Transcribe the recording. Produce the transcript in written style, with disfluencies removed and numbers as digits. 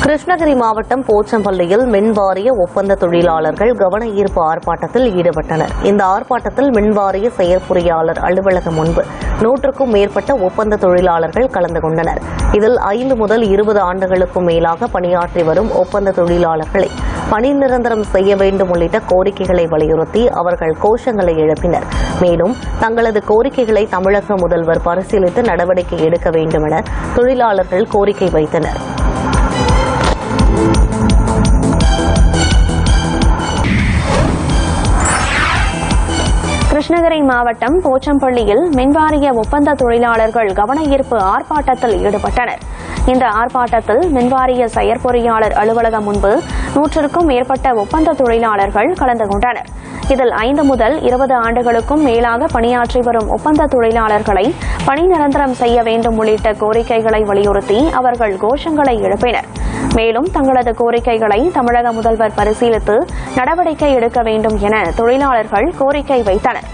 கிருஷ்ணகிரி மாவட்டம் போச்சம்பள்ளியில் மின்வாரிய ஒப்பந்த தொழிலாளர்கள் கவன ஈர்ப்பு ஆர்ப்பாட்டத்தில் ஈடுபட்டனர். இந்த ஆர்ப்பாட்டத்தில் மின்வாரிய செயற்பொறியாளர் அலுவலகம் முன்பு 100க்கும் மேற்பட்ட ஒப்பந்த தொழிலாளர்கள் கலந்து கொண்டனர். இதில் 5 முதல் 20 ஆண்டுகளுக்கும் மேலாக பணியாற்றி வரும் ஒப்பந்த தொழிலாளர்களை பணி நிரந்தரம் செய்ய வேண்டும் உள்ளிட்ட கோரிக்கைகளை வலியுறுத்தி அவர்கள் கோஷங்களை எழுப்பினர். மேலும் தங்களது கோரிக்கைகளை தமிழக முதல்வர் பரிசீலித்து நடவடிக்கை எடுக்க வேண்டும் என தொழிலாளர்கள் கோரிக்கை வைத்தனர். கிருஷ்ணகிரி மாவட்டம் போச்சம்பள்ளியில் மின்வாரிய ஒப்பந்த தொழிலாளர்கள் கவன ஈர்ப்பு ஆர்ப்பாட்டத்தில் ஈடுபட்டனர். இந்த ஆர்ப்பாட்டத்தில் மின்வாரிய செயற்பொறியாளர் அலுவலகம் முன்பு 100க்கும் மேற்பட்ட ஒப்பந்த தொழிலாளர்கள் கலந்து கொண்டனர். இதில் 5 முதல் 20 ஆண்டுகளுக்கும் மேலாக பணியாற்றி வரும் ஒப்பந்த தொழிலாளர்களை பணி நிரந்தரம் செய்ய வேண்டும் உள்ளிட்ட கோரிக்கைகளை வலியுறுத்தி அவர்கள் கோஷங்களை எழுப்பினர். மேலும் தங்களது கோரிக்கைகளை தமிழக முதல்வர் பரிசீலித்து நடவடிக்கை எடுக்க வேண்டும் என தொழிலாளர்கள் கோரிக்கை வைத்தனர்.